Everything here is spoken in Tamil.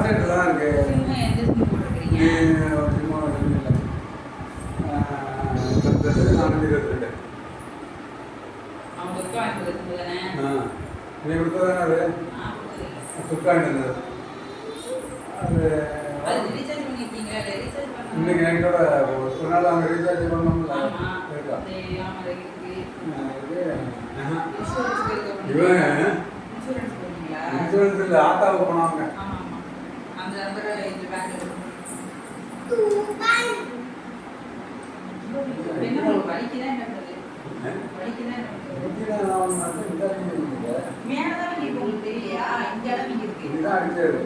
கான்டாக்டில் தான் இருக்குது. சிம்மு எந்த சிம்மு போட்டுருக்கீங்க? சிம்மா இல்லை 422. அவங்க ஒர்க் வாங்கிட்டு இருக்குது தானே? நீ கொடுத்ததானே அது ஃப்ளிப்கார்ட் இருந்தது. அது ரீசார்ஜ் பண்ணியிருக்கீங்களா? இல்லை ரீசார்ஜ் பண்ண இன்னைக்கு நைட்டோட ஒரு நாள் அவங்க ரீசார்ஜ் பண்ணோம்ல இருக்கா? இவன் இன்சூரன்ஸ் இல்லை, ஆட்டாவுக்கு போனாங்க. அந்த நம்பரை இந்த பேங்க்ல வலிக்குதான் என்ன மேலே தான் உங்களுக்கு தெரியலையா? இங்கே இருக்கு. இதுதான் அடிச்சது.